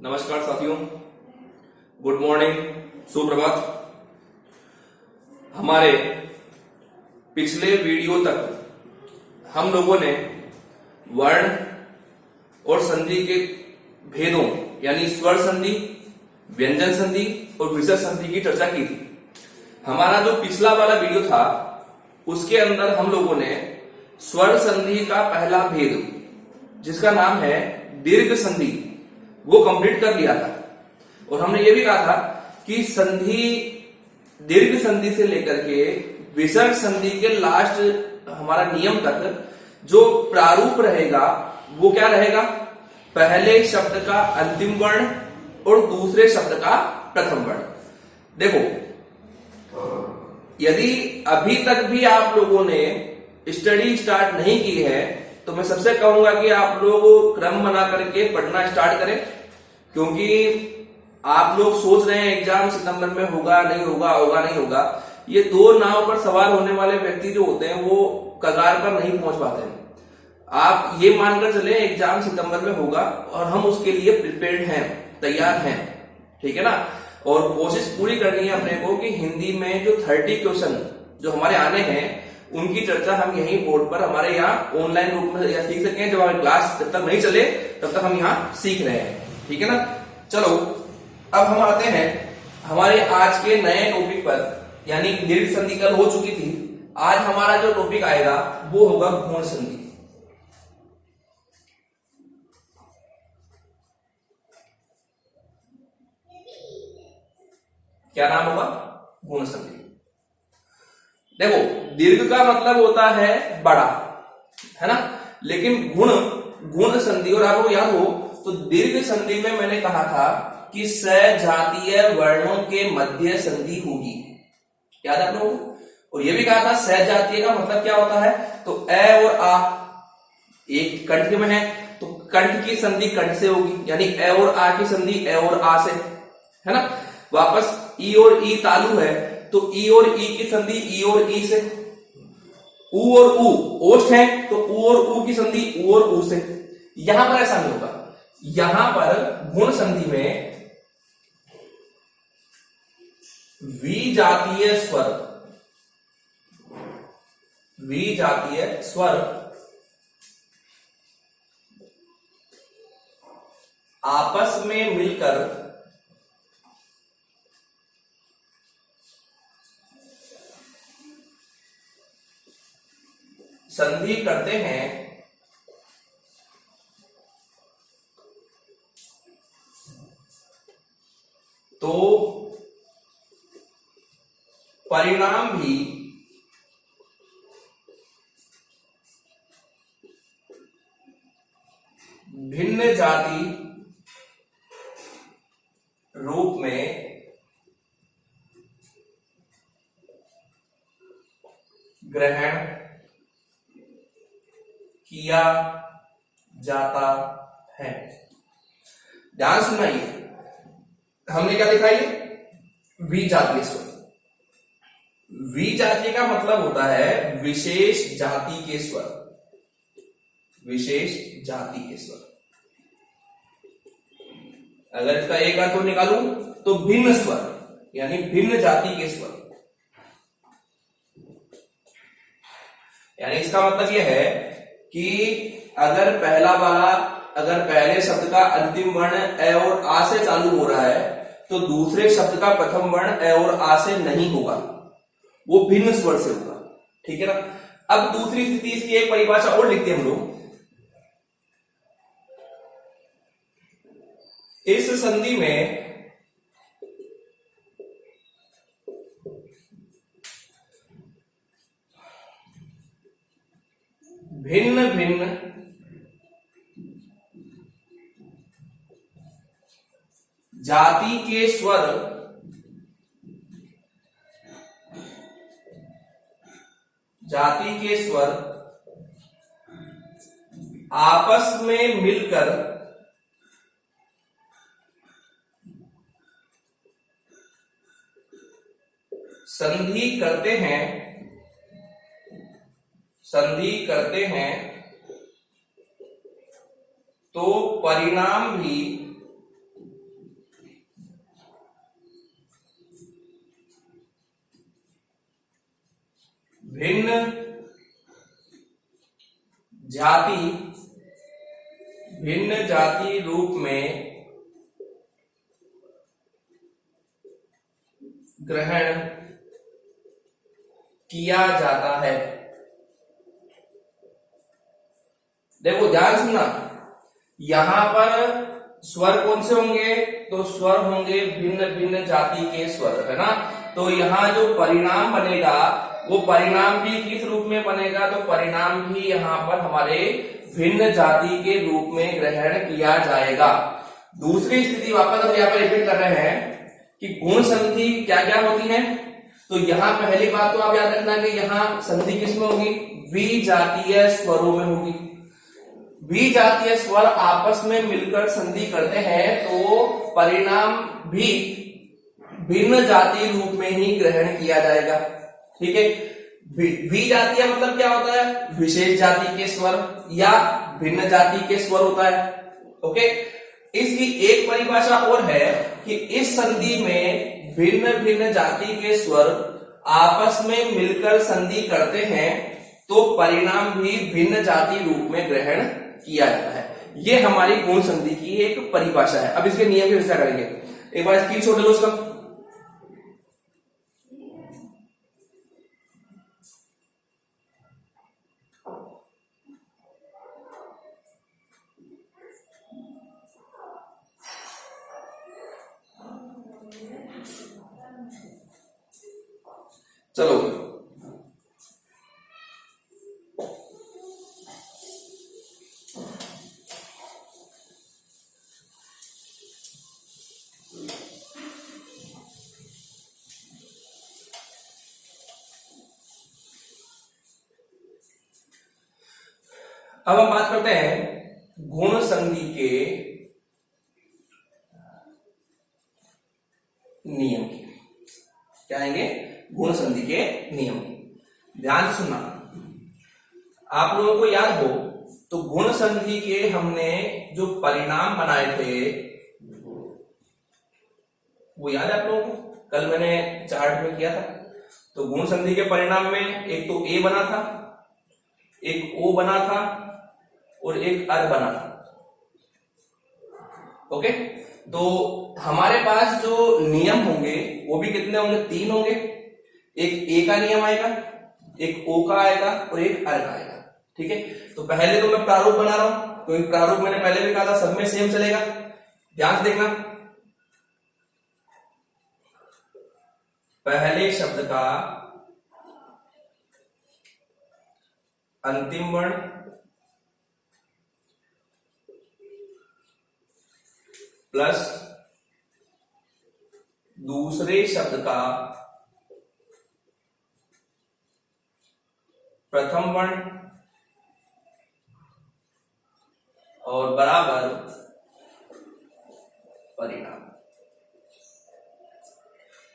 नमस्कार साथियों, good morning, सुप्रभात। हमारे पिछले वीडियो तक हम लोगों ने वर्ण और संधि के भेदों यानी स्वर संधि, व्यंजन संधि और विसर्ग संधि की चर्चा की थी। हमारा जो पिछला वाला वीडियो था उसके अंदर हम लोगों ने स्वर संधि का पहला भेद जिसका नाम है दीर्घ संधि वो कंप्लीट कर लिया था। और हमने ये भी कहा था कि संधि दीर्घ संधि से लेकर के विसर्ग संधि के लास्ट हमारा नियम तक जो प्रारूप रहेगा वो क्या रहेगा, पहले शब्द का अंतिम वर्ण और दूसरे शब्द का प्रथम वर्ण। देखो, यदि अभी तक भी आप लोगों ने स्टडी स्टार्ट नहीं की है तो मैं सबसे कहूंगा कि आप लोग क्रम बना करके पढ़ना स्टार्ट करें, क्योंकि आप लोग सोच रहे हैं एग्जाम सितंबर में होगा नहीं होगा, होगा नहीं होगा। ये दो नाव पर सवार होने वाले व्यक्ति जो होते हैं वो कगार पर नहीं पहुंच पाते हैं। आप ये मानकर चले एग्जाम सितंबर में होगा और हम उसके लिए प्रिपेयर्ड हैं, तैयार हैं, ठीक है ना। और कोशिश पूरी करनी है अपने को कि हिंदी में जो 30 क्वेश्चन जो हमारे आने हैं उनकी चर्चा हम यहीं बोर्ड पर हमारे यहाँ ऑनलाइन रूप में सीख सकें। जब हमारी क्लास जब तक नहीं चले तब तक हम यहाँ सीख रहे हैं, ठीक है ना। चलो अब हम आते हैं हमारे आज के नए टॉपिक पर, यानी दीर्घ संधि कल हो चुकी थी। आज हमारा जो टॉपिक आएगा वो होगा गुण संधि। क्या नाम होगा? गुण संधि। देखो, दीर्घ का मतलब होता है बड़ा, है ना, लेकिन गुण संधि, और आपको याद हो तो दीर्घ संधि में मैंने कहा था कि सजातीय वर्णों के मध्य संधि होगी, याद है आप लोगों को। और यह भी कहा था सजातीय का मतलब क्या होता है, तो ए और आ एक कंठ में है तो कंठ की संधि कंठ से होगी, यानी ए और आ की संधि ए और आ से, है ना। वापस ई और ई तालु है तो ई और ई की संधि ई और ई से। ऊ और ऊ ओष्ठ है तो ऊ और ऊ की संधि ऊ और ऊ से। यहां पर ऐसा नहीं होगा, यहां पर गुण संधि में विजातीय स्वर आपस में मिलकर संधि करते हैं तो परिणाम भी भिन्न जाति रूप में ग्रहण किया जाता है। ध्यान सुनाइए, हमने क्या लिखा है? विजातीय स्वर। विजातीय का मतलब होता है विशेष जाति के स्वर, विशेष जाति के स्वर। अगर इसका एक अर्थ निकालूं तो भिन्न स्वर, यानी भिन्न जाति के स्वर। यानी इसका मतलब यह है कि अगर अगर पहले शब्द का अंतिम वर्ण ए और आ से चालू हो रहा है तो दूसरे शब्द का प्रथम वर्ण ए और आ से नहीं होगा, वो भिन्न स्वर से होगा, ठीक है ना। अब दूसरी स्थिति इसकी एक परिभाषा और लिखते हैं हम लोग। इस संधि में भिन्न भिन्न जाति के स्वर आपस में मिलकर संधि करते हैं तो परिणाम भी भिन्न जाति रूप में ग्रहण किया जाता है। देखो ध्यान सुनना, यहां पर स्वर कौन से होंगे, तो स्वर होंगे भिन्न भिन्न जाति के स्वर, है ना। तो यहाँ जो परिणाम बनेगा वो परिणाम भी किस रूप में बनेगा, तो परिणाम भी यहाँ पर हमारे भिन्न जाति के रूप में ग्रहण किया जाएगा। दूसरी स्थिति वापस हम यहाँ पर रिपीट कर रहे हैं कि गुण संधि क्या क्या होती है। तो यहाँ पहली बात तो आप याद रखना कि यहाँ संधि किसमें होगी, विजातीय स्वरों में होगी। विजातीय स्वर आपस में मिलकर संधि करते हैं तो परिणाम भी भिन्न जाति रूप में ही ग्रहण किया जाएगा। ठीक है, विजातीय मतलब क्या होता है, विशेष जाति के स्वर या भिन्न जाति के स्वर होता है। ओके, इसकी एक परिभाषा और है कि इस संधि में भिन्न भिन्न जाति के स्वर आपस में मिलकर संधि करते हैं तो परिणाम भी भिन्न जाति रूप में ग्रहण किया जाता है। ये हमारी गुण संधि की एक परिभाषा है। अब इसके नियम की विस्तार करेंगे। एक बार स्क्रीनशॉट ले लो उसका। चलो अब हम बात करते हैं गुण संधि के नियम की। क्या आएंगे, गुण संधि के नियम। ध्यान से सुनना, आप लोगों को याद हो तो गुण संधि के हमने जो परिणाम बनाए थे वो याद है आप लोगों को, कल मैंने चार्ट में किया था। तो गुण संधि के परिणाम में एक तो ए बना था, एक ओ बना था और एक अर बना था। ओके, तो हमारे पास जो नियम होंगे वो भी कितने होंगे, 3 होंगे। एक ए का नियम आएगा, एक ओ का आएगा और एक अर का आएगा। ठीक है, तो पहले तो मैं प्रारूप बना रहा हूं, क्योंकि प्रारूप मैंने पहले भी कहा था सब में सेम चलेगा। ध्यान से देखना, पहले शब्द का अंतिम वर्ण प्लस दूसरे शब्द का प्रथम वर्ण और बराबर परिणाम।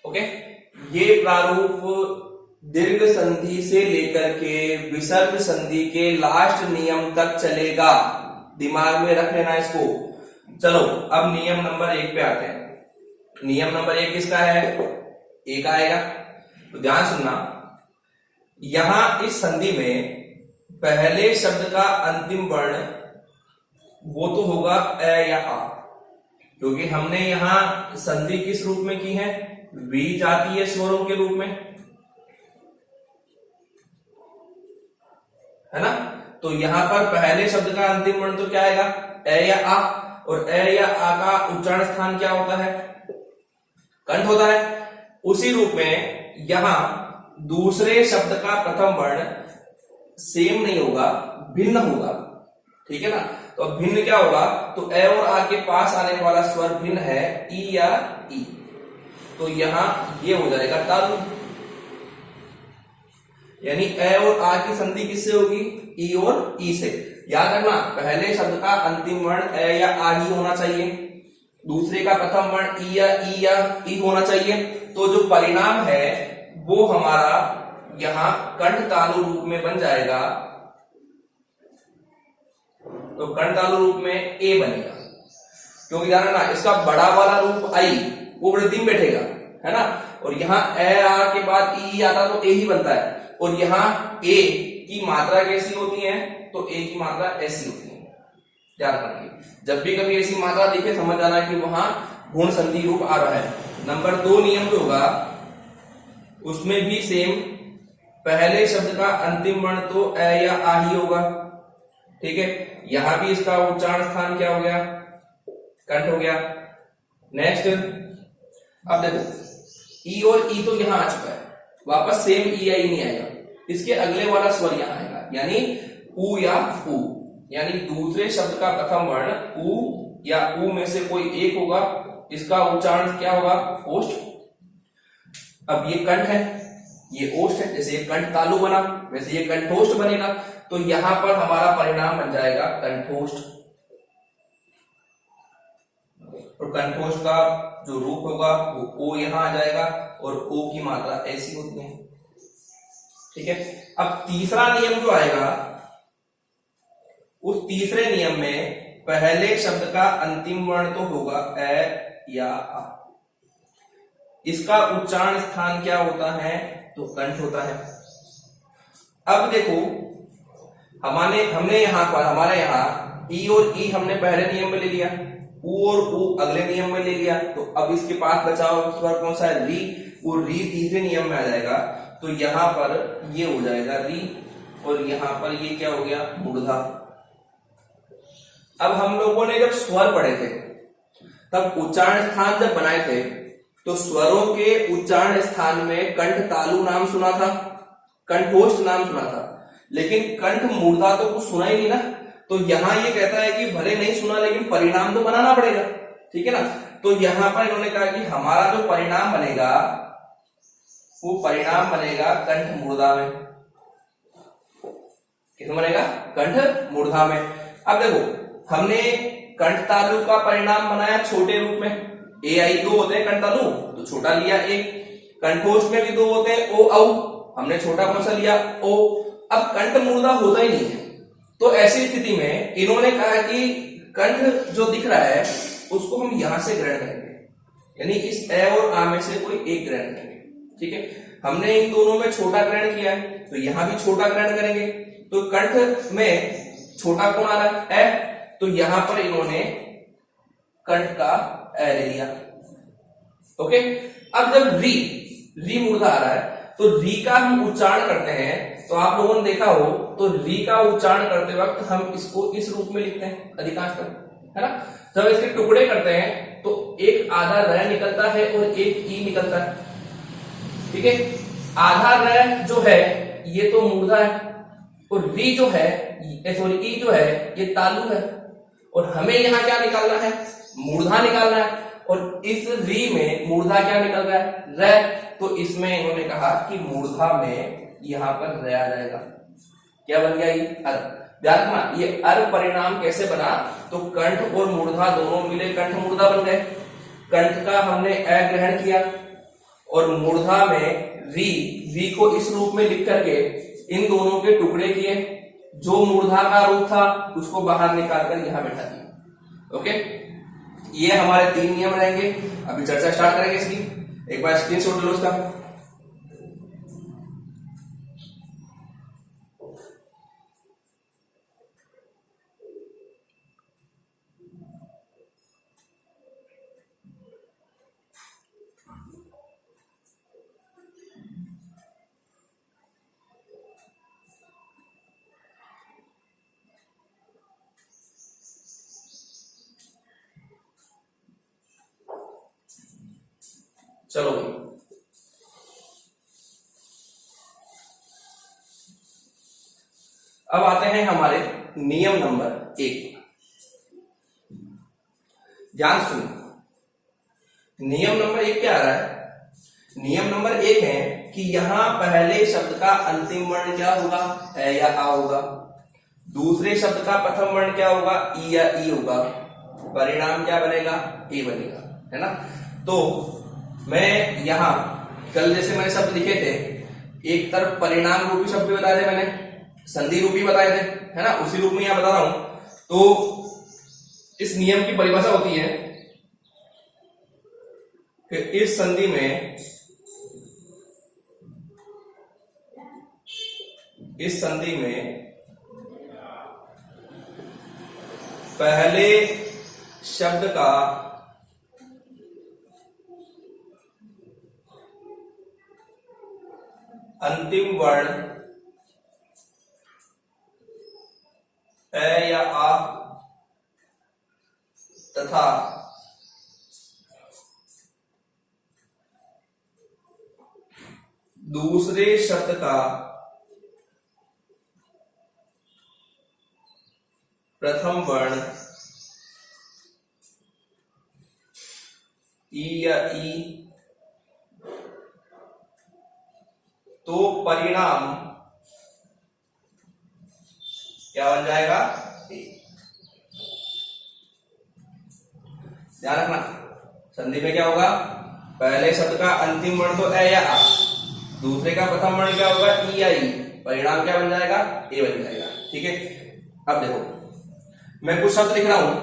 ओके, ये प्रारूप दीर्घ संधि से लेकर के विसर्ग संधि के लास्ट नियम तक चलेगा। दिमाग में रख लेना इसको। चलो अब नियम नंबर 1 पे आते हैं। नियम नंबर 1 किसका है, ए का आएगा। तो ध्यान सुनना, यहां इस संधि में पहले शब्द का अंतिम वर्ण वो तो होगा अ या आ, क्योंकि हमने यहां संधि किस रूप में की है, विजातीय स्वरों के रूप में, है ना। तो यहां पर पहले शब्द का अंतिम वर्ण तो क्या आएगा, अ या आ, और अ या आ का उच्चारण स्थान क्या होता है, कंठ होता है। उसी रूप में यहां दूसरे शब्द का प्रथम वर्ण सेम नहीं होगा, भिन्न होगा। ठीक है ना, तो अब भिन्न क्या होगा, तो ए और आ के पास आने वाला स्वर भिन्न है, ई या ई, तो यहां ये हो जाएगा तालु। यानी ए और आ की संधि किससे होगी, ई और ई से। याद रखना, पहले शब्द का अंतिम वर्ण ए या आ ही होना चाहिए, दूसरे का प्रथम वर्ण ई या ई होना चाहिए। तो जो परिणाम है वो हमारा यहां कंठ तालु रूप में बन जाएगा। तो कंठ तालु रूप में ए बनेगा, क्योंकि ध्यान रखना इसका बड़ा वाला रूप आई वो वृद्धि में बैठेगा, है ना। और यहां ए आ के बाद ई आता तो ए ही बनता है, और यहाँ ए की मात्रा कैसी होती है, तो ए की मात्रा ऐसी होती है। ध्यान रखिए, जब भी कभी ऐसी मात्रा दिखे समझ आना कि वहां गुण संधि रूप आ रहा है। नंबर 2 नियम जो होगा उसमें भी सेम, पहले शब्द का अंतिम वर्ण तो अ या आ ही होगा। ठीक है, यहां भी इसका उच्चारण स्थान क्या हो गया, कंठ हो गया। नेक्स्ट, अब देखो ई और ई तो यहां आ चुका है, वापस सेम ई या ई नहीं आएगा, इसके अगले वाला स्वर यहां आएगा, यानी उ या उ, यानी दूसरे शब्द का प्रथम वर्ण उ या उ में से कोई एक होगा, इसका उच्चारण क्या होगा, ओष्ठ। अब ये कंठ है, ये ओष्ठ है, जैसे ये कंठ तालु बना वैसे ये कंठोष्ठ बनेगा, तो यहां पर हमारा परिणाम बन जाएगा कंठोष्ठ। और कंठोष्ठ का जो रूप होगा वो ओ यहां आ जाएगा और ओ की मात्रा ऐसी होती है। ठीक है, अब तीसरा नियम जो आएगा, उस तीसरे नियम में पहले शब्द का अंतिम वर्ण तो होगा अ या आ, इसका उच्चारण स्थान क्या होता है, तो कंठ होता है। अब देखो हमने यहां पर हमारे यहां ई और ई हमने पहले नियम में ले लिया, उ और उ अगले नियम में ले लिया, तो अब इसके पास बचा हुआ स्वर कौन सा है, री, वो री तीसरे नियम में आ जाएगा, तो यहां पर ये हो जाएगा री और यहां पर ये क्या हो गया, मूर्धा। अब हम लोगों ने जब स्वर पढ़े थे तब उच्चारण स्थान जब बनाए थे तो स्वरों के उच्चारण स्थान में कंठ तालु नाम सुना था, कंठोष्ठ नाम सुना था, लेकिन कंठ मूर्धा तो कुछ सुना ही नहीं ना। तो यहां ये कहता है कि भले नहीं सुना लेकिन परिणाम तो बनाना पड़ेगा। ठीक है ना, तो यहां पर इन्होंने कहा कि हमारा जो परिणाम बनेगा वो परिणाम बनेगा कंठ मूर्धा में। किसमें बनेगा, कंठ मूर्धा में। अब देखो हमने कंठ तालु का परिणाम बनाया छोटे रूप में, ए आई 2 होते हैं कंठ तालु, तो छोटा लिया ए। कंठोष्ठ में भी 2 होते हैं ओ औ, हमने छोटा कौन सा लिया, ओ। अब कंठ मूर्धा होता ही नहीं है, तो ऐसी स्थिति में इन्होंने कहा कि कंठ जो दिख रहा है उसको हम यहां से ग्रहण करेंगे, यानी इस ए और आ में से कोई एक ग्रहण करेंगे। ठीक है, हमने इन दोनों में छोटा ग्रहण किया है तो यहां भी छोटा ग्रहण करेंगे, तो कंठ में छोटा कौन आ रहा है, ए, तो यहां पर इन्होंने कंठ का ए ले लिया। ओके, अब जब री मूर्धा आ रहा है तो री का हम उच्चारण करते हैं, तो आप लोगों ने देखा हो तो री का उच्चारण करते वक्त हम इसको इस रूप में लिखते हैं अधिकांशतः, है ना। जब इसके टुकड़े करते हैं तो एक आधा र निकलता है और एक ई निकलता है। ठीक है, आधा र जो है ये तो मूर्धा है और री जो है सॉरी ई जो है ये तालु है, और हमें यहाँ क्या निकालना है, मूर्धा निकालना है, और इस री में मूर्धा क्या निकल रहा है, र, तो इसमें इन्होंने कहा कि मूर्धा में यहां पर र आ जाएगा। क्या बन गया, ये अर। ध्यान रखना ये अर परिणाम कैसे बना, तो कंठ और मूर्धा दोनों मिले कंठ मूर्धा बन गए। कंठ का हमने अ ग्रहण किया और मूर्धा में री को इस रूप में लिख करके इन दोनों के टुकड़े किए, जो मूर्धा का रूप था उसको बाहर निकाल कर यहां बैठा दिया। ओके, ये हमारे 3 नियम रहेंगे। अभी चर्चा स्टार्ट करेंगे इसकी, एक बार स्क्रीनशॉट लो उसका। चलो भाई, अब आते हैं हमारे नियम नंबर 1। ध्यान सुनो, नियम नंबर 1 क्या आ रहा है, नियम नंबर 1 है कि यहां पहले शब्द का अंतिम वर्ण क्या होगा, ए या आ होगा। दूसरे शब्द का प्रथम वर्ण क्या होगा, ई या ई होगा। परिणाम क्या बनेगा, ए बनेगा, है ना। तो मैं यहां कल जैसे मैंने शब्द लिखे थे, एक तरफ परिणाम रूपी शब्द भी बताए थे मैंने, संधि रूपी बताए थे, है ना, उसी रूप में यहां बता रहा हूं। तो इस नियम की परिभाषा होती है कि इस संधि में इस संधि में पहले शब्द का अंतिम वर्ण ए या आ तथा दूसरे शब्द का प्रथम वर्ण ई या ई, तो परिणाम क्या बन जाएगा? ए। ध्यान रखना, संधि में क्या होगा? पहले शब्द का अंतिम वर्ण तो ए या आ, दूसरे का प्रथम वर्ण क्या होगा? ई या ई, परिणाम क्या बन जाएगा? ए बन जाएगा। ठीक है, अब देखो मैं कुछ शब्द लिख रहा हूं,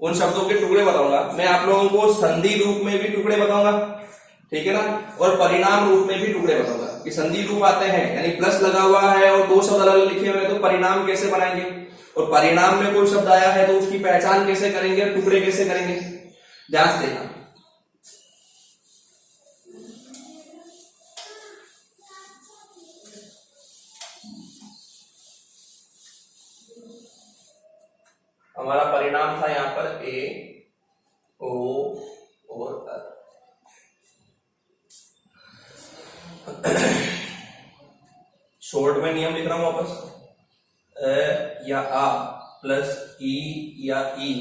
उन शब्दों के टुकड़े बताऊंगा। मैं आप लोगों को संधि रूप में भी टुकड़े बताऊंगा, ठीक है ना, और परिणाम रूप में भी टुकड़े बताऊंगा कि संधि रूप आते हैं यानी प्लस लगा हुआ है और दो शब्द अलग लिखे हुए हैं, तो परिणाम कैसे बनाएंगे, और परिणाम में कोई शब्द आया है तो उसकी पहचान कैसे करेंगे, टुकड़े कैसे करेंगे, ध्यान से देखना। हमारा परिणाम था यहां पर ए, ओ और शॉर्ट में नियम लिख रहा हूं वापस, ए या आ प्लस ई या ई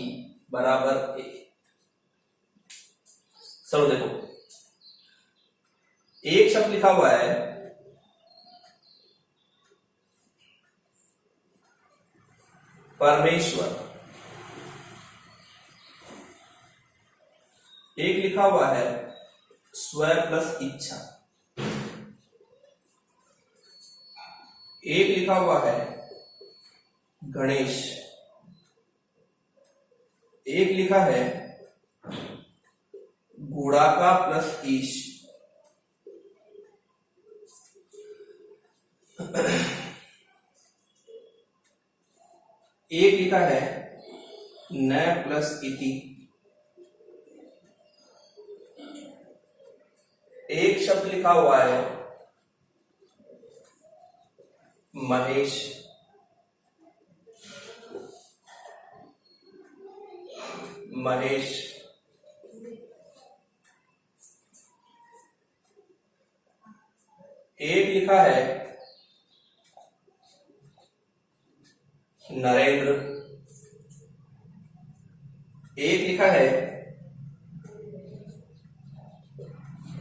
बराबर ए। चलो देखो, एक शब्द लिखा हुआ है परमेश्वर, एक लिखा हुआ है स्व प्लस इच्छा, एक लिखा हुआ है गणेश, एक लिखा है गुड़ाका प्लस ईश, एक लिखा है न प्लस इति, एक शब्द लिखा हुआ है महेश, महेश, एक लिखा है नरेंद्र, एक लिखा है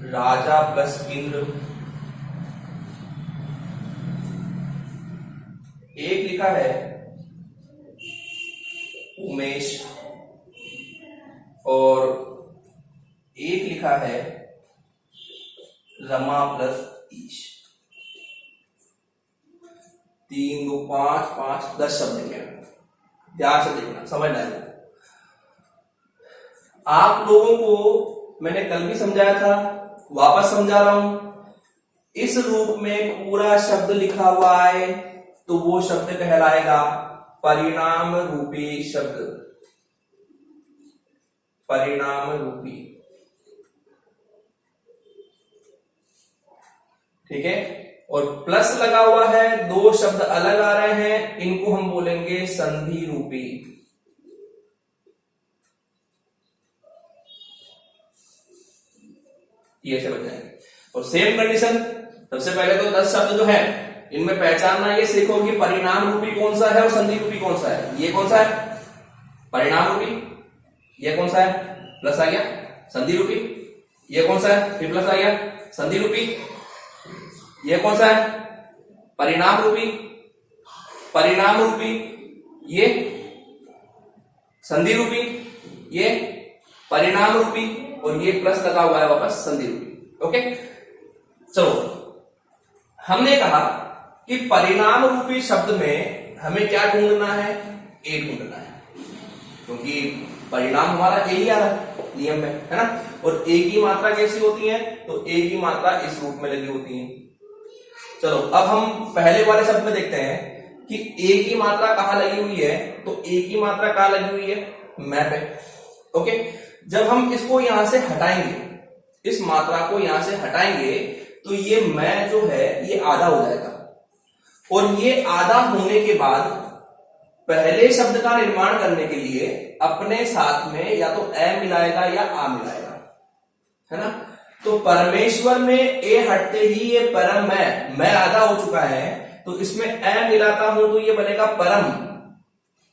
राजा प्लस इंद्र, एक लिखा है उमेश, और एक लिखा है रमा प्लस ईश। 3 2 5 5 10 शब्द लिखे, ध्यान से देखना, समझना है। आप लोगों को मैंने कल भी समझाया था, वापस समझा रहा हूं, इस रूप में पूरा शब्द लिखा हुआ है तो वो शब्द कहलाएगा परिणाम रूपी शब्द, परिणाम रूपी। ठीक है, और प्लस लगा हुआ है, दो शब्द अलग आ रहे हैं, इनको हम बोलेंगे संधि रूपी। ये से बच जाएंगे। और सेम कंडीशन, सबसे पहले तो 10 शब्द जो है इनमें पहचानना ये सीखो कि परिणाम रूपी कौन सा है और संधि रूपी कौन सा है। ये कौन सा है? परिणाम रूपी। ये कौन सा है? प्लस आ गया, संधि रूपी। ये कौन सा है? फिर प्लस आ गया, संधि रूपी। ये कौन सा है? परिणाम रूपी, परिणाम रूपी। ये संधि रूपी, ये परिणाम रूपी, और ये प्लस लगा हुआ है वापस संधि रूपी। ओके, चलो हमने कहा कि परिणाम रूपी शब्द में हमें क्या ढूंढना है? ए ढूंढना है, क्योंकि परिणाम हमारा ए ही आ रहा है नियम में, है ना। और ए की मात्रा कैसी होती है? तो ए की मात्रा इस रूप में लगी होती है। चलो अब हम पहले वाले शब्द में देखते हैं कि ए की मात्रा कहां लगी हुई है। तो ए की मात्रा कहां लगी हुई है, मैं पे। ओके, जब हम इसको यहां से हटाएंगे, इस मात्रा को यहां से हटाएंगे, तो ये मैं जो है ये आधा हो जाएगा। और ये आधा होने के बाद पहले शब्द का निर्माण करने के लिए अपने साथ में या तो ए मिलाएगा या आ मिलाएगा, है ना। तो परमेश्वर में ए हटते ही ये परम मैं आधा हो चुका है, तो इसमें ए मिलाता हूं तो ये बनेगा परम,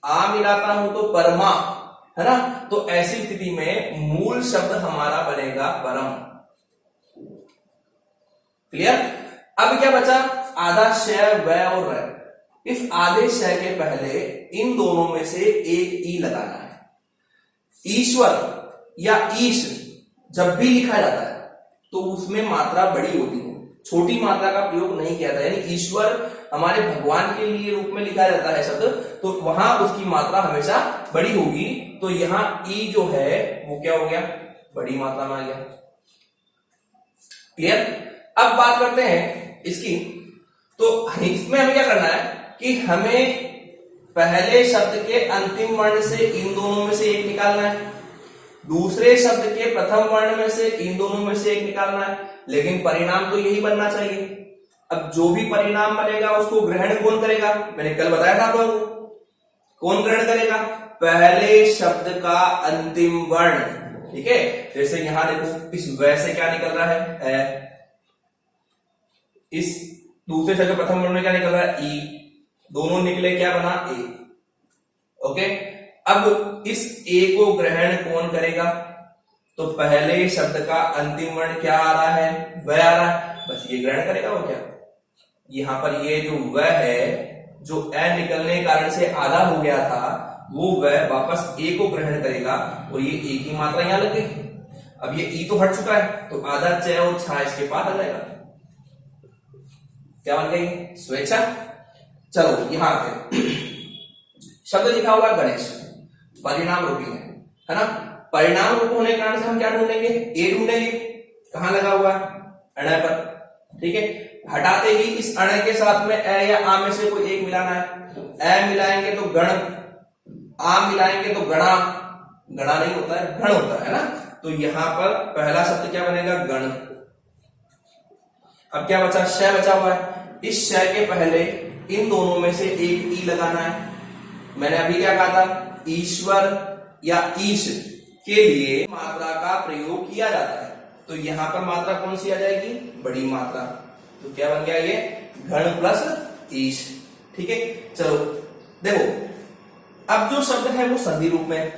आ मिलाता हूं तो परमा, है ना। तो ऐसी स्थिति में मूल शब्द हमारा बनेगा परम। क्लियर। अब क्या बचा, आधा शय व और र। इस आधे शय के पहले इन दोनों में से एक ई लगाना है। ईश्वर या ईश जब भी लिखा जाता है तो उसमें मात्रा बड़ी होती है, छोटी मात्रा का प्रयोग नहीं किया जाता। यानी ईश्वर हमारे भगवान के लिए रूप में लिखा जाता है शब्द, तो वहां उसकी मात्रा हमेशा बड़ी होगी। तो यहां ई जो है वो क्या हो गया, बड़ी मात्रा में आ गया। क्लियर। अब बात करते हैं इसकी। तो इसमें हमें क्या करना है कि हमें पहले शब्द के अंतिम वर्ण से इन दोनों में से एक निकालना है, दूसरे शब्द के प्रथम वर्ण में से इन दोनों में से एक निकालना है, लेकिन परिणाम तो यही बनना चाहिए। अब जो भी परिणाम बनेगा उसको ग्रहण कौन करेगा, मैंने कल बताया था आप लोगों को, कौन ग्रहण करेगा, पहले शब्द का अंतिम वर्ण। ठीक है, जैसे यहां देखो इस व से क्या निकल रहा है, इस दूसरे शब्द प्रथम वर्ण में क्या निकल रहा है, ई, दोनों निकले क्या बना, ए। ओके, अब इस ए को ग्रहण कौन करेगा, तो पहले शब्द का अंतिम वर्ण क्या आ रहा है, व आ रहा है, बस ये ग्रहण करेगा। और क्या, यहां पर ये जो व है, जो ए निकलने के कारण से आधा हो गया था, वो व वापस ए को ग्रहण करेगा और ये ए की मात्रा यहां लग गई। अब ये ई तो हट चुका है, तो आधा च और छा इसके पास आ जाएगा। क्या बन गई, स्वेच्छा। चलो यहां पे शब्द लिखा हुआ गणेश, परिणाम रूपी है ना। परिणाम रूप होने के कारण से हम क्या ढूंढेंगे, ए ढूंढेंगे। कहां लगा हुआ है, अण पर। ठीक है, हटाते ही इस अण के साथ में ए या आ में से कोई एक मिलाना है। ए मिलाएंगे तो गण, आ मिलाएंगे तो गणा, गणा नहीं होता है, गण होता है ना। तो यहां पर पहला शब्द क्या बनेगा, गण। अब क्या बचा, शय बचा हुआ है। इस शय के पहले इन दोनों में से एक ई लगाना है। मैंने अभी क्या कहा था, ईश्वर या ईश के लिए मात्रा का प्रयोग किया जाता है, तो यहां पर मात्रा कौन सी आ जाएगी, बड़ी मात्रा। तो क्या बन गया ये, घण प्लस ईश। ठीक है, चलो देखो, अब जो शब्द है वो संधि रूप में।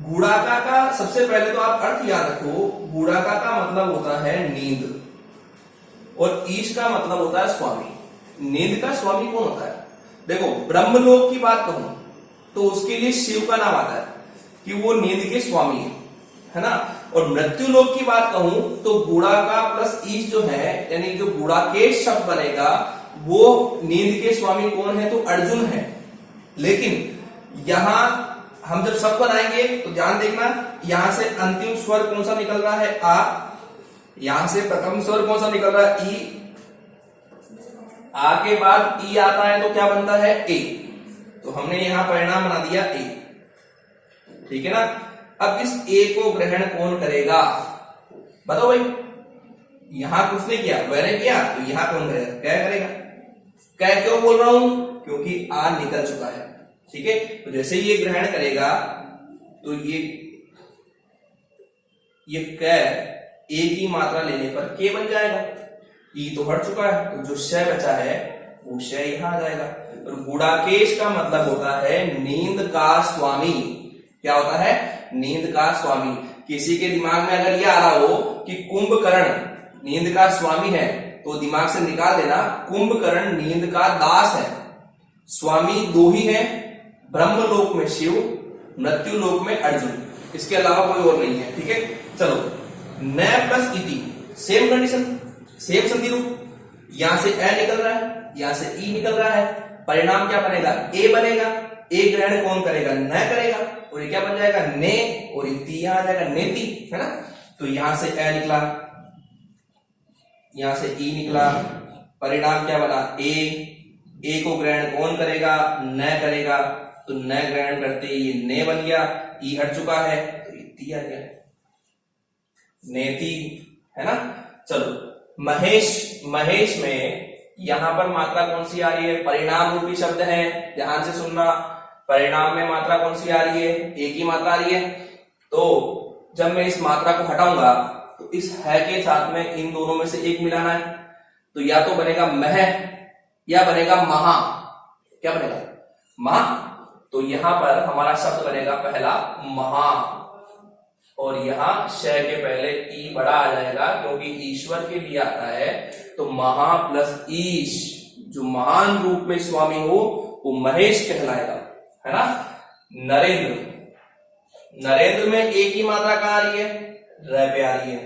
गुड़ाका का सबसे पहले तो आप अर्थ याद रखो, गुड़ाका का मतलब होता है नींद, और ईश का मतलब होता है स्वामी। नींद का स्वामी कौन होता है, देखो ब्रह्मलोक की बात कहूं तो उसके लिए शिव का नाम आता है कि वो नींद के स्वामी है ना। और मृत्यु लोक की बात कहूं तो गुड़ाका प्लस ईश जो है, यानी जो गुड़ाकेश शब्द बनेगा वो नींद के स्वामी कौन है, तो अर्जुन है। लेकिन यहां हम जब शब्द बनाएंगे तो ध्यान देखना, यहां से अंतिम स्वर कौन सा निकल रहा है, आ, यहां से प्रथम स्वर कौन सा निकल रहा है, ई, आ के बाद ई आता है तो क्या बनता है, ए। तो हमने यहां परिणाम बना दिया ए। ठीक है ना। अब इस ए को ग्रहण कौन करेगा, बताओ भाई। यहां कुछ नहीं किया, मैंने किया, तो यहां कौन करेगा, क्या करेगा। क्या क्यों बोल रहा हूं, क्योंकि आ निकल चुका है। ठीक है, तो जैसे ये ग्रहण करेगा तो ये कै ए की मात्रा लेने पर के बन जाएगा। ई तो हट चुका है, तो जो शय बचा है वो शय यहां आ जाएगा। और गुड़ाकेश का मतलब होता है नींद का स्वामी। क्या होता है, नींद का स्वामी। किसी के दिमाग में अगर यह आ रहा हो कि कुंभकर्ण नींद का स्वामी है, तो दिमाग से निकाल देना, कुंभकर्ण नींद का दास है। स्वामी दो ही है, ब्रह्मलोक में शिव, मृत्यु लोक में अर्जुन, इसके अलावा कोई और नहीं है। ठीक है, चलो न प्लस इति, सेम कंडीशन, सेम संधि रूप। यहां से ए निकल रहा है, यहां से ई निकल रहा है, परिणाम क्या बनेगा, ए बनेगा। ए ग्रहण कौन करेगा, न करेगा, और ये क्या बन जाएगा, ने, और इति यहां आ जाएगा, नेति, है ना। तो यहां से ए निकला, यहां से ई निकला, परिणाम क्या बना, ए को ग्रहण कौन करेगा, न करेगा, तो न ग्रहण करते ये ने बन गया, ई हट चुका है तो इति आ गया, नेति, है ना। चलो महेश में यहां पर मात्रा कौन सी आ रही है, परिणाम रूपी शब्द है, ध्यान से सुनना, परिणाम में मात्रा कौन सी आ रही है, एक ही मात्रा आ रही है। तो जब मैं इस मात्रा को हटाऊंगा तो इस है के साथ में इन दोनों में से एक मिलाना है, तो या तो बनेगा मह या बनेगा महा, क्या बनेगा, महा। तो यहां पर हमारा शब्द बनेगा पहला महा, और यहां श के पहले ई बड़ा आ जाएगा क्योंकि ईश्वर के लिए आता है, तो महा प्लस ईश, जो महान रूप में स्वामी हो वो महेश कहलाएगा, है ना। नरेंद्र में एक ही मात्रा कहां आ रही है, र पे आ रही है,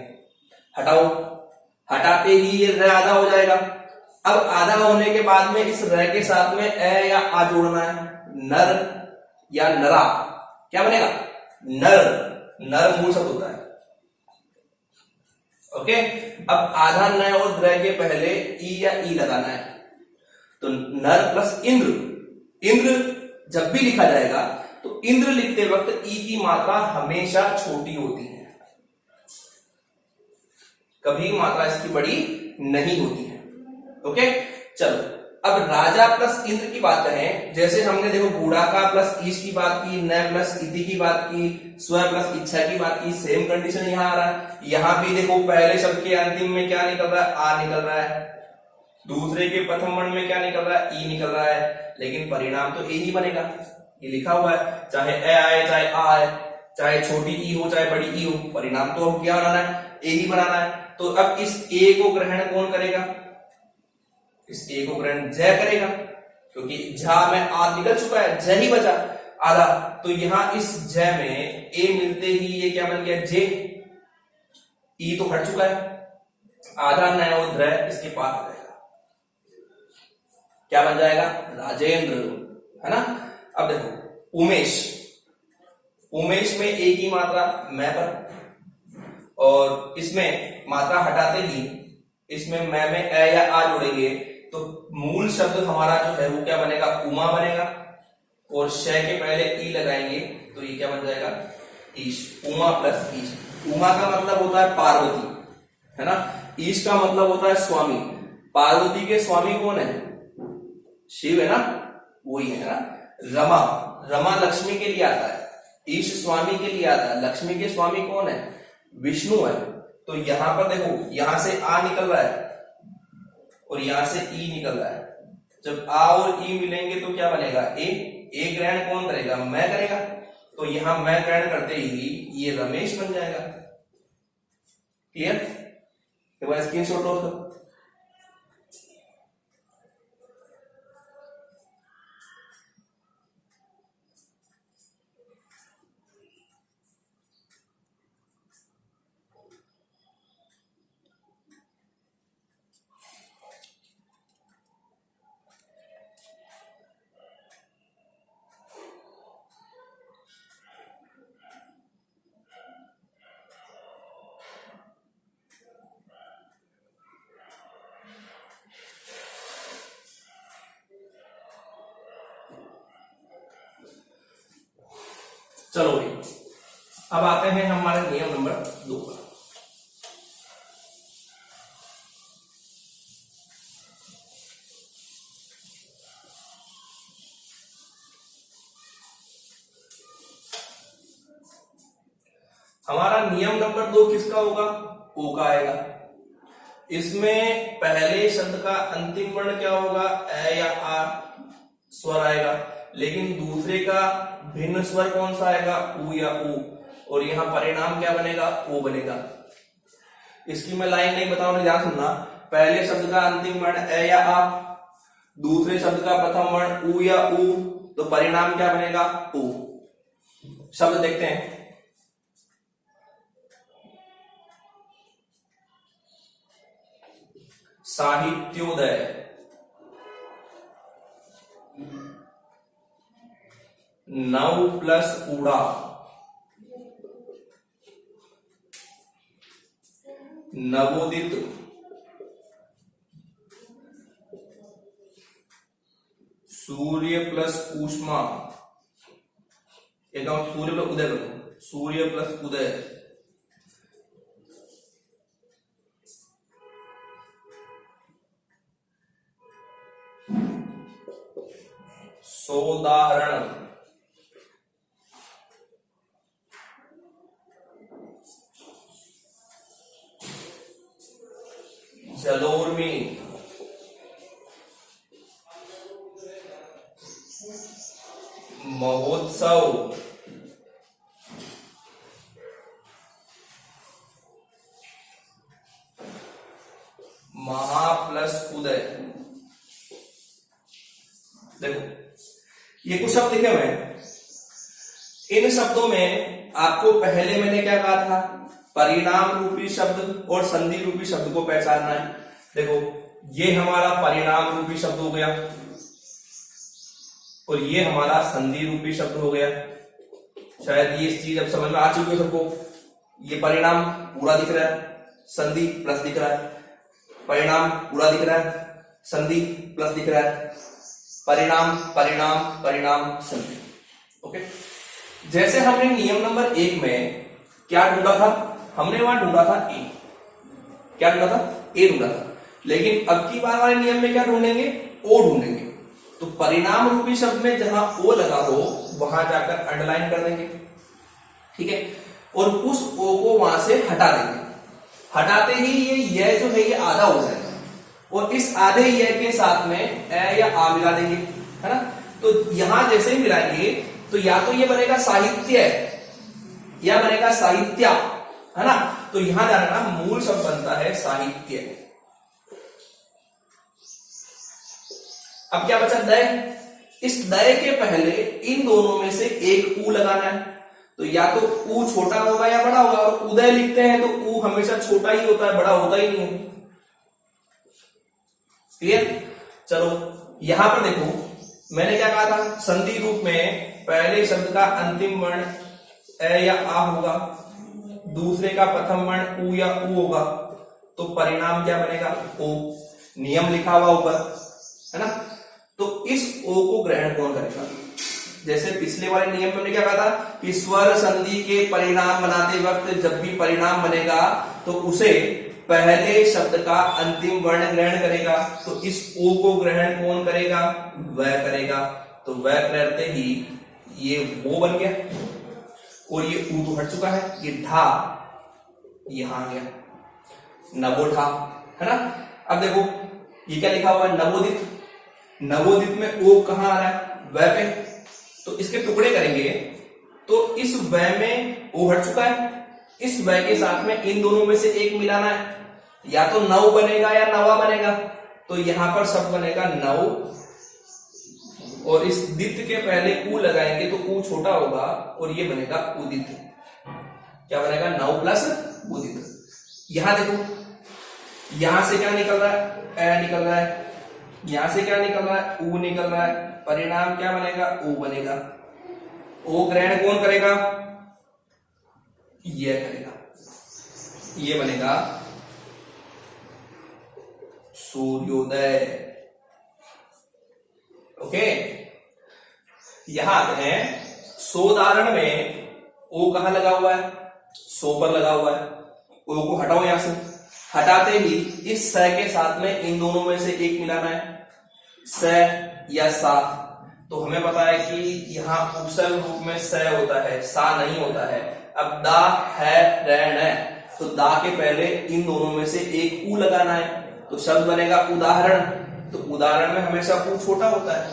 हटाओ, हटाते ही ये र आधा हो जाएगा। अब आधा होने के बाद में इस र के साथ में ए या आ जोड़ना है, नर या नरा, क्या बनेगा, नर, नर मूल शब्द होता है, ओके। अब आधा न और द्र के पहले ई या ई लगाना है, तो नर प्लस इंद्र, इंद्र जब भी लिखा जाएगा तो इंद्र लिखते वक्त ई की मात्रा हमेशा छोटी होती है, कभी मात्रा इसकी बड़ी नहीं होती है, ओके। चलो अब राजा प्लस इंद्र की बात करें, जैसे हमने देखो बूढ़ा का प्लस ईश की बात की, न प्लस इति की बात की, स्व प्लस इच्छा की बात की, सेम कंडीशन यहां आ रहा है। यहां भी देखो पहले शब्द के अंतिम में क्या निकल रहा है, आ निकल रहा है, दूसरे के प्रथम वर्ण में क्या निकल रहा है, ई निकल रहा है, लेकिन परिणाम तो ए ही बनेगा, ये लिखा हुआ है, चाहे ए आए चाहे आ आए, चाहे छोटी ई हो चाहे बड़ी ई हो, परिणाम तो अब क्या बनाना है, ए ही बनाना है। तो अब इस ए को ग्रहण कौन करेगा, इस ए को ग्रहण जय करेगा, क्योंकि झा में आ निकल चुका है, जय ही बचा आधा, तो यहां इस जय में ए मिलते ही ये क्या बन गया, जे, ई तो हट चुका है, आधा नया और द्र इसके पास आ जाएगा, क्या बन जाएगा, राजेंद्र, है ना। अब देखो उमेश में एक ही मात्रा मैं पर, और इसमें मात्रा हटाते ही इसमें मैं में ए या आ जोड़ेंगे तो मूल शब्द हमारा जो है वो क्या बनेगा, उमा बनेगा, और श के पहले ई लगाएंगे तो ये क्या बन जाएगा, ईश, उमा प्लस ईश। उमा का मतलब होता है पार्वती, है ना, ईश का मतलब होता है स्वामी। पार्वती के स्वामी कौन है, शिव, है ना, वही है ना। रमा लक्ष्मी के लिए आता है, ईश स्वामी के लिए आता है, लक्ष्मी के स्वामी कौन है, विष्णु है। तो यहां पर देखो, यहां से आ निकल रहा है और यहां से ई निकल रहा है, जब आ और ई मिलेंगे तो क्या बनेगा, ए ग्रहण कौन करेगा, मैं करेगा, तो यहां मैं ग्रहण करते ही ये रमेश बन जाएगा, क्लियर। एक बार स्क्रीनशॉट लो उसका। चलो भाई, अब आते हैं हमारे नियम नंबर 2 पर। हमारा नियम नंबर 2 किसका होगा, ओ का आएगा। इसमें पहले शब्द का अंतिम वर्ण क्या होगा, ए या आ स्वर आएगा, लेकिन दूसरे का भिन्न स्वर कौन सा आएगा, ऊ या ऊ, और यहां परिणाम क्या बनेगा, ओ बनेगा। इसकी मैं लाइन नहीं बताऊंगा, ध्यान सुनना। पहले शब्द का अंतिम वर्ण ए या आ, दूसरे शब्द का प्रथम वर्ण ऊ या ऊ, तो परिणाम क्या बनेगा, ऊ। शब्द देखते हैं, साहित्योदय, नव प्लस ऊड़ा, नवोदित, सूर्य प्लस ऊष्मा, एक सूर्य प्लस उदय करो, सूर्य प्लस उदय, सोदाहरण, जलोर्मी, महोत्सव, महा प्लस उदय। देखो ये कुछ शब्द लिखे हुए हैं, इन शब्दों में आपको पहले मैंने क्या कहा था, परिणाम रूपी शब्द और संधि रूपी शब्द को पहचानना है। देखो ये हमारा परिणाम रूपी शब्द हो गया और ये हमारा संधि रूपी शब्द हो गया। शायद ये चीज अब समझ में आ चुकी है सबको। ये परिणाम पूरा दिख रहा है, संधि प्लस दिख रहा है, परिणाम पूरा दिख रहा है, संधि प्लस दिख रहा है, परिणाम परिणाम परिणाम संधि। ओके, जैसे हमने नियम नंबर 1 में क्या ढूंढा था, हमने वहां ढूंढा था ए, क्या ढूंढा था, ए ढूंढा था। लेकिन अब की बार वाले नियम में क्या ढूंढेंगे, ओ ढूंढेंगे। तो परिणाम रूपी शब्द में जहां ओ लगा हो वहां जाकर अंडरलाइन कर देंगे, ठीक है, और उस ओ को वहां से हटा देंगे। हटाते ही ये जो है ये आधा हो जाएगा और इस आधे ये के साथ में ए या आ मिला देंगे, है ना। तो यहां जैसे ही मिलाएंगे तो या तो ये बनेगा साहित्य या बनेगा साहित्या, है ना। तो यहां जाना मूल शब्द बनता है साहित्य। अब क्या बचा, दय। इस दय के पहले इन दोनों में से एक ऊ लगाना है। तो या तो ऊ छोटा होगा या बड़ा होगा, और उदय लिखते हैं तो ऊ हमेशा छोटा ही होता है, बड़ा होता ही नहीं है। क्लियर। चलो यहां पर देखो मैंने क्या कहा था, संधि रूप में पहले शब्द का अंतिम वर्ण ए या आ होगा, दूसरे का प्रथम वर्ण ऊ या ऊ होगा, तो परिणाम क्या बनेगा, ओ। नियम लिखा हुआ ऊपर, है ना। तो इस ओ को ग्रहण कौन करेगा, जैसे पिछले वाले नियम में हमने क्या कहा था कि स्वर संधि के परिणाम बनाते वक्त जब भी परिणाम बनेगा तो उसे पहले शब्द का अंतिम वर्ण ग्रहण करेगा। तो इस ओ को ग्रहण कौन करेगा, वह करेगा। तो वह करते ही ये वो बन गया और ये ऊ तो हट चुका है, ये ढा यहां आ गया, नवोढा, है ना। अब देखो ये क्या लिखा हुआ है, नवोदित। नवोदित में ओ कहां आ रहा है, वह पे। तो इसके टुकड़े करेंगे तो इस वह में ओ हट चुका है, इस वह के साथ में इन दोनों में से एक मिलाना है, या तो नव बनेगा या नवा बनेगा। तो यहां पर शब्द बनेगा नव और इस दित के पहले ऊ लगाएंगे तो ऊ छोटा होगा और ये बनेगा उदित। क्या बनेगा, नव प्लस उदित। यहां देखो यहां से क्या निकल रहा है, ए निकल रहा है, यहां से क्या निकल रहा है, ऊ निकल रहा है। परिणाम क्या बनेगा, ओ बनेगा। ओ ग्रहण कौन करेगा, ये करेगा, ये बनेगा सूर्योदय। ओके, यहां आते हैं सोदाहरण में ओ कहां लगा हुआ है, सो पर लगा हुआ है। ओ को हटाओ, यहां से हटाते ही इस स के साथ में इन दोनों में से एक मिलाना है, स या सा। तो हमें पता है कि यहां उपसर्ग रूप में स होता है, सा नहीं होता है। अब दा है रण है, तो दा के पहले इन दोनों में से एक ऊ लगाना है, तो शब्द बनेगा उदाहरण। तो उदाहरण में हमेशा ऊ छोटा होता है,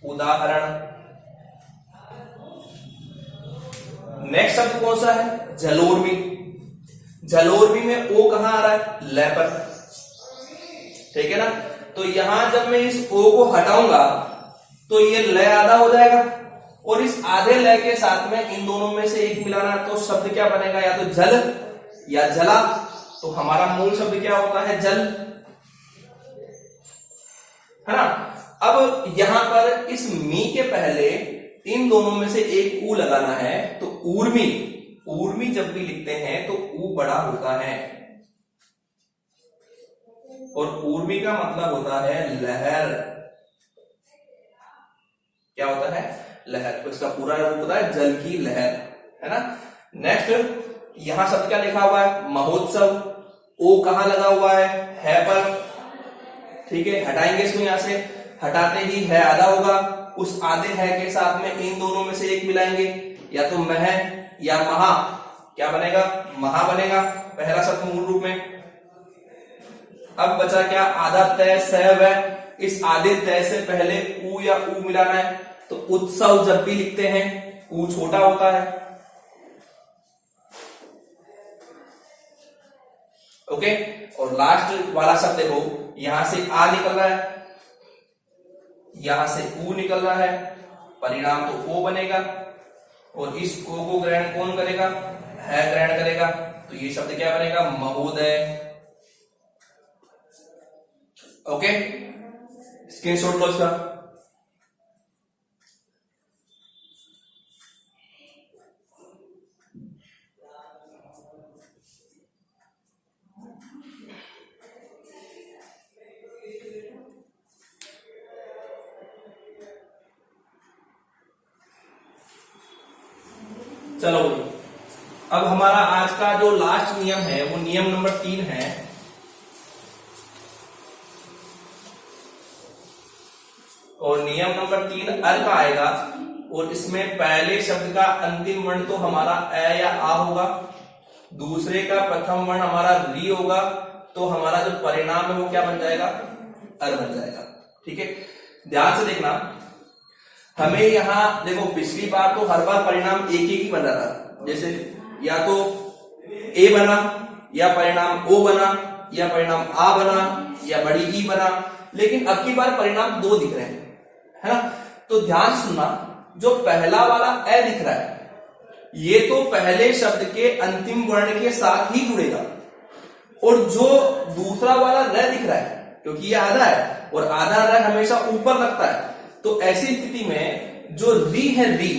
उदाहरण। नेक्स्ट शब्द कौन सा है, जलोर्मी। जलोर्मी में ओ कहां आ रहा है, ल पर, ठीक है ना। तो यहां जब मैं इस ओ को हटाऊंगा तो ये ल आधा हो जाएगा और इस आधे ल के साथ में इन दोनों में से एक मिलाना, तो शब्द क्या बनेगा, या तो जल या जला। तो हमारा मूल शब्द क्या होता है, जल, है ना। अब यहां पर इस मी के पहले इन दोनों में से एक ऊ लगाना है, तो ऊर्मी। ऊर्मी जब भी लिखते हैं तो ऊ बड़ा होता है और ऊर्मी का मतलब होता है लहर। क्या होता है? लहर। तो इसका पूरा रूप होता है जल की लहर, है ना। नेक्स्ट यहां शब्द क्या लिखा हुआ है? महोत्सव। ओ कहां लगा हुआ है पर, ठीक है। हटाएंगे इसको, यहां से हटाते ही है आधा होगा, उस आधे है के साथ में इन दोनों में से एक मिलाएंगे, या तो मह या महा। क्या बनेगा? महा बनेगा पहला शब्द मूल रूप में। अब बचा क्या? आधा तय सैव है। इस आधे तय से पहले ऊ या ऊ मिलाना है, तो उत्सव जब भी लिखते हैं ऊ छोटा होता है। ओके। और लास्ट वाला शब्द देखो, यहां से आ निकल रहा है, यहां से ऊ निकल रहा है, परिणाम तो ओ बनेगा, और इस ओ को ग्रहण कौन करेगा? है ग्रहण करेगा। तो ये शब्द क्या बनेगा? महोदय। ओके, स्क्रीनशॉट लो इसका। चलो, अब हमारा आज का जो लास्ट नियम है वो नियम नंबर 3 है। और नियम नंबर 3 अर का आएगा, और इसमें पहले शब्द का अंतिम वर्ण तो हमारा ए या आ होगा, दूसरे का प्रथम वर्ण हमारा री होगा, तो हमारा जो परिणाम है वो क्या बन जाएगा? अर बन जाएगा। ठीक है, ध्यान से देखना। हमें यहां देखो, पिछली बार तो हर बार परिणाम एक ही बन रहा था, जैसे या तो ए बना, या परिणाम ओ बना, या परिणाम आ बना, या बड़ी ई बना, लेकिन अब की बार परिणाम 2 दिख रहे हैं, है ना। तो ध्यान से सुनना, जो पहला वाला ए दिख रहा है ये तो पहले शब्द के अंतिम वर्ण के साथ ही जुड़ेगा, और जो दूसरा वाला र दिख रहा है, क्योंकि ये आधा है और आधा र हमेशा ऊपर लगता है, तो ऐसी स्थिति में जो री है री,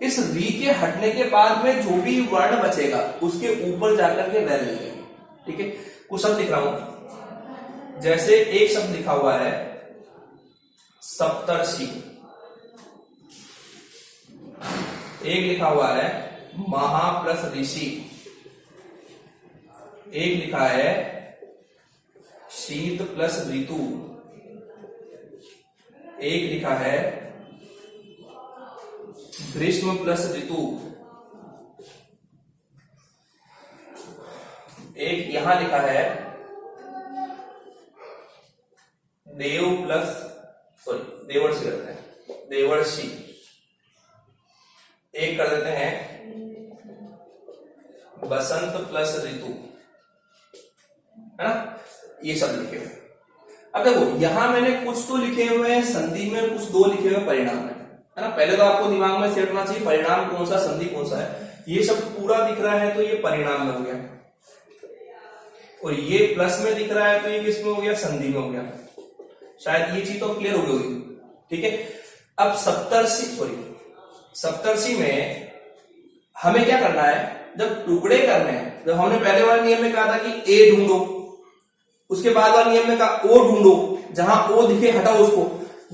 इस री के हटने के बाद में जो भी वर्ण बचेगा उसके ऊपर जाकर के रह लेंगे। ठीक है, कुछ शब्द लिख रहा हूं, जैसे एक शब्द लिखा हुआ है सप्तर्षि, एक लिखा हुआ है महा प्लस ऋषि, एक लिखा है शीत प्लस ऋतु, एक लिखा है ग्रीष्म प्लस ऋतु, एक यहां लिखा है देव प्लस, सॉरी देवर्षि करते हैं, देवर्षि, एक कर देते हैं बसंत प्लस ऋतु, है ना। ये शब्द लिखे हुए। अब देखो, यहां मैंने कुछ तो लिखे हुए हैं संधि में, कुछ 2 लिखे हुए परिणाम में, है ना। पहले तो आपको दिमाग में सेट होना चाहिए परिणाम कौन सा, संधि कौन सा है। ये शब्द पूरा दिख रहा है तो ये परिणाम में हो गया, और ये प्लस में दिख रहा है तो ये किस में हो गया? संधि में हो गया। शायद ये चीज तो क्लियर हो गई होगी। ठीक है, अब सप्तर्षि में हमें क्या करना है? जब टुकड़े करने हैं, जब हमने पहले वाले नियम में कहा था कि ए ढूंढो, उसके बाद वाले नियम में कहा ओ ढूंढो, जहां ओ दिखे हटाओ उसको,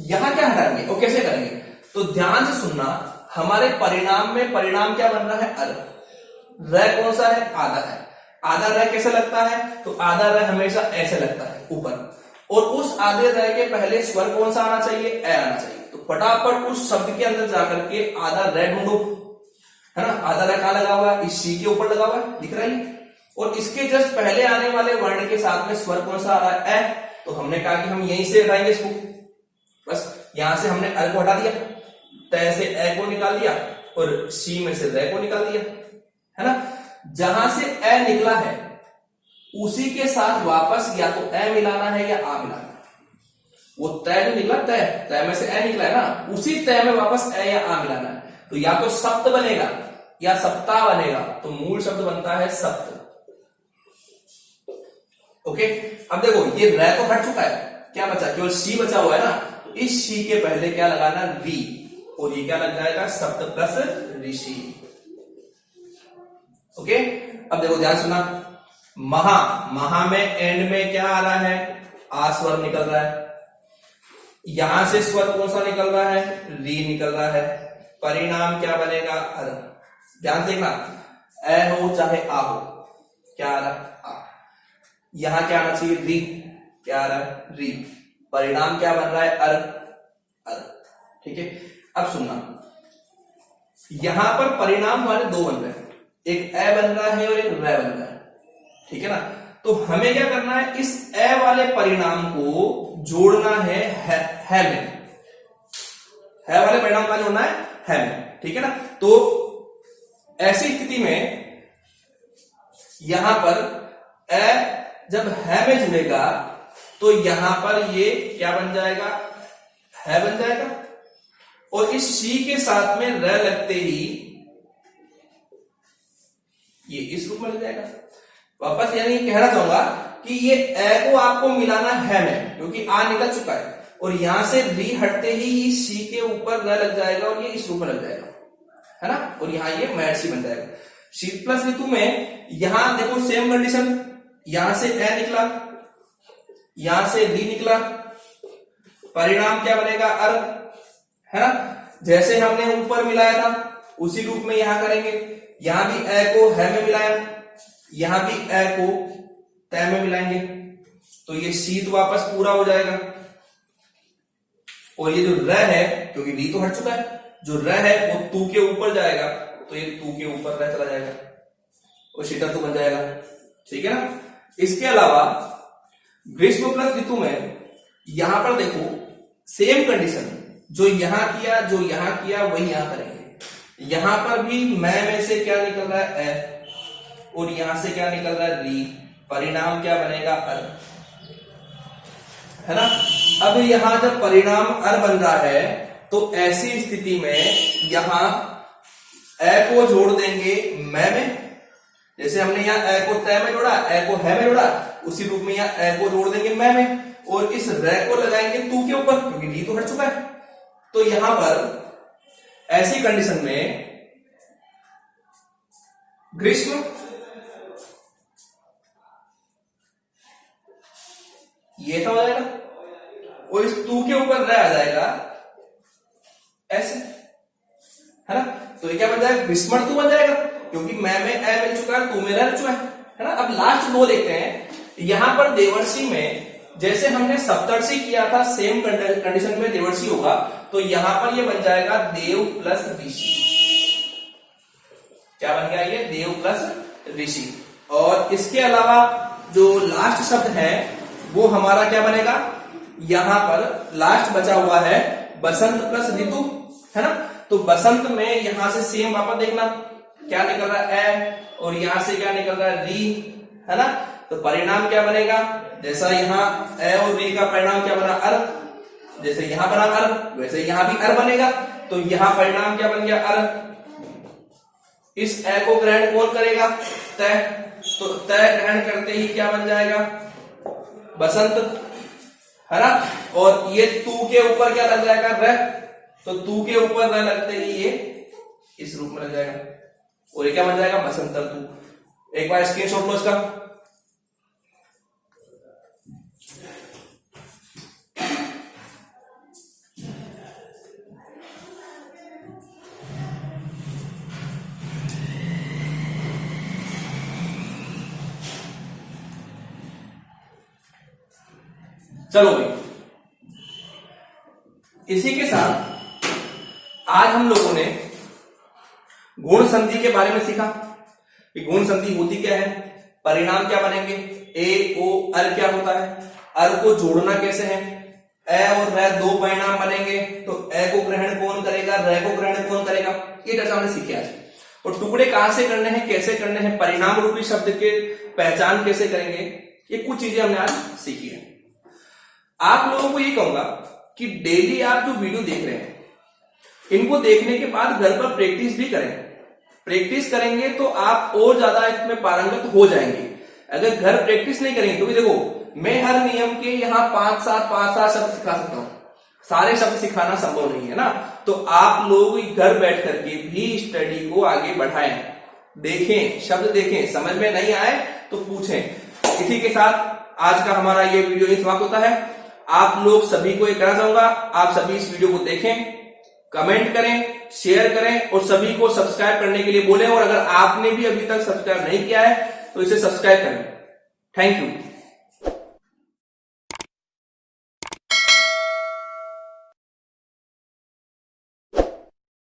यहां क्या हटाएंगे और कैसे करेंगे? तो ध्यान से सुनना, हमारे परिणाम में परिणाम क्या बन रहा है? अर। र कौन सा है? आधा है। आधा र कैसे लगता है? तो आधा र हमेशा ऐसे लगता है ऊपर, और उस आधे र के पहले स्वर कौन सा आना चाहिए? ए आना चाहिए। तो फटाफट उस शब्द के अंदर जाकर के आधा र ढूंढो, है ना। आधा र कहां लगा हुआ है? इस शी के ऊपर लगा हुआ है, दिख रहा है। और इसके जस्ट पहले आने वाले वर्ण के साथ में स्वर कौन सा आ रहा है? ए। तो हमने कहा कि हम यहीं से हटाएंगे इसको, बस यहां से हमने अर को हटा दिया, तय से ए को निकाल दिया, और शी में से रे को निकाल दिया, है ना। जहां से ए निकला है उसी के साथ वापस या तो ए मिलाना है या आ मिलाना है। वो तय जो निकला, तय में से ए निकला है ना, उसी तय में वापस ए या आ मिलाना है। तो या तो सप्त बनेगा या सप्ताह बनेगा, तो मूल शब्द बनता है सप्त। ओके, अब देखो ये र तो हट चुका है, क्या बचा? केवल शी बचा हुआ है ना। तो इस शी के पहले क्या लगाना? री, और ये क्या लग जाएगा? सप्त प्लस ऋषि। ओके, अब देखो ध्यान सुना, महा में एंड में क्या आ रहा है? आ स्वर निकल रहा है। यहां से स्वर कौन सा निकल रहा है, री निकल रहा है, परिणाम क्या बनेगा, अर। ध्यान देखना, ए हो चाहे आ हो, क्या आ रहा है, आ। यहां क्या आना चाहिए, री, क्या आ रहा है, री, परिणाम क्या बन रहा है, अर, अर। ठीक है, अब सुनना, यहां पर परिणाम हमारे दो बन रहे हैं, एक ए बन रहा है और एक रे बन रहा है, ठीक है ना। तो हमें क्या करना है, इस ए वाले परिणाम को जोड़ना है में, है वाले परिणाम का जोड़ना है में, ठीक है ना। तो ऐसी स्थिति में यहां पर ए जब है में जुड़ेगा तो यहां पर ये क्या बन जाएगा, है बन जाएगा, और इस सी के साथ में र लगते ही ये इस रूप में लग जाएगा वापस। यानी कहना चाहूंगा कि ये ए को आपको मिलाना है में, क्योंकि आ निकल चुका है, और यहां से री हटते ही सी के ऊपर र लग जाएगा और ये इस रूप में लग जाएगा, है ना। और यहां ये मैट सी बन जाएगा। शीत प्लस ऋतु में यहां देखो सेम कंडीशन, यहां से ए निकला, यहां से री निकला, परिणाम क्या बनेगा, अर, है ना। जैसे हमने ऊपर मिलाया था उसी रूप में यहां करेंगे, यहां भी ए को है में मिलाया, यहां भी ए को तय में मिलाएंगे, तो ये शीत वापस पूरा हो जाएगा। और ये जो र है, क्योंकि री तो हट चुका है, जो र है वो तू के ऊपर जाएगा, तो ये तू के ऊपर रह चला जाएगा और शीता तू बन जाएगा, ठीक है ना। इसके अलावा ग्रीष्म प्लस ऋतु में यहां पर देखो सेम कंडीशन, जो यहां किया जो यहां किया वही यहां करेंगे। यहां पर भी मैं में से क्या निकल रहा है, ए, और यहां से क्या निकल रहा है, री, परिणाम क्या बनेगा, अर, है ना। अब यहां जब परिणाम अर बन रहा है तो ऐसी स्थिति में यहां ए को जोड़ देंगे मैं में, जैसे हमने यहां ए को तय में जोड़ा, ए को है में जोड़ा, उसी रूप में यहां ए को जोड़ देंगे मैं में, और इस रे को लगाएंगे तू के ऊपर, क्योंकि री तो हट चुका है। तो यहां पर ऐसी कंडीशन में ग्रीष्म ये था हो जाएगा, और इस तू के ऊपर रह आ जाएगा ऐसे, है ना। तो ये क्या बन जाएगा, ग्रीष्म तू बन जाएगा, क्योंकि मैं में ए मिल चुका है, तू में रह चुका है ना। अब लास्ट दो देखते हैं। यहां पर देवर्षि में जैसे हमने सप्तर्षि किया था, सेम कंडीशन में देवर्षि होगा, तो यहां पर ये बन जाएगा देव प्लस ऋषि। क्या बन गया ये, देव प्लस ऋषि। और इसके अलावा जो लास्ट शब्द है वो हमारा क्या बनेगा, यहां पर लास्ट बचा हुआ है बसंत प्लस ऋतु, है ना। तो बसंत में यहां से सेम वापस देखना, क्या निकल रहा है, ए, और यहां से क्या निकल रहा है, री, है ना। तो परिणाम क्या बनेगा, जैसा यहां ए और री का परिणाम क्या बना, अर, जैसे यहां बना अर वैसे यहां भी अर बनेगा। तो यहां परिणाम क्या बन गया, अर। इस ए को ग्रहण कौन करेगा, तय, तो तय ग्रहण करते ही क्या बन जाएगा, बसंत, है ना। और ये तू के ऊपर क्या लग जाएगा, र, तो तू के ऊपर र लगते ही ये इस रूप में लग जाएगा, और ये क्या बन जाएगा, बसंतर तू। एक बार स्क्रीनशॉट लो इसका। चलो भाई, इसी के साथ आज हम लोगों ने गुण संधि के बारे में सीखा कि गुण संधि होती क्या है, परिणाम क्या बनेंगे, ए ओ अर क्या होता है, अर को जोड़ना कैसे है, ए और रे दो परिणाम बनेंगे, तो ए को ग्रहण कौन करेगा, रे को ग्रहण कौन करेगा, ये चर्चा हमने सीखी आज। और टुकड़े कहां से करने हैं, कैसे करने हैं, परिणाम रूपी शब्द के पहचान कैसे करेंगे, ये कुछ चीजें हमने आज सीखी है। आप लोगों को ये कहूंगा कि डेली आप जो वीडियो देख रहे हैं, इनको देखने के बाद घर पर प्रैक्टिस भी करें। प्रैक्टिस करेंगे तो आप और ज्यादा इसमें पारंगत हो जाएंगे। अगर घर प्रैक्टिस नहीं करेंगे, क्योंकि देखो मैं हर नियम के यहाँ 5-7 शब्द सिखा सकता हूँ, सारे शब्द सिखाना संभव नहीं है ना। तो आप लोग घर बैठ करके भी स्टडी को आगे बढ़ाएं, देखें, शब्द देखें, समझ में नहीं आए तो पूछें। इसी के साथ आज का हमारा ये वीडियो समाप्त होता है। आप लोग सभी को ये कहना चाहूंगा, आप सभी इस वीडियो को देखें, कमेंट करें, शेयर करें और सभी को सब्सक्राइब करने के लिए बोलें। और अगर आपने भी अभी तक सब्सक्राइब नहीं किया है तो इसे सब्सक्राइब करें। Thank you.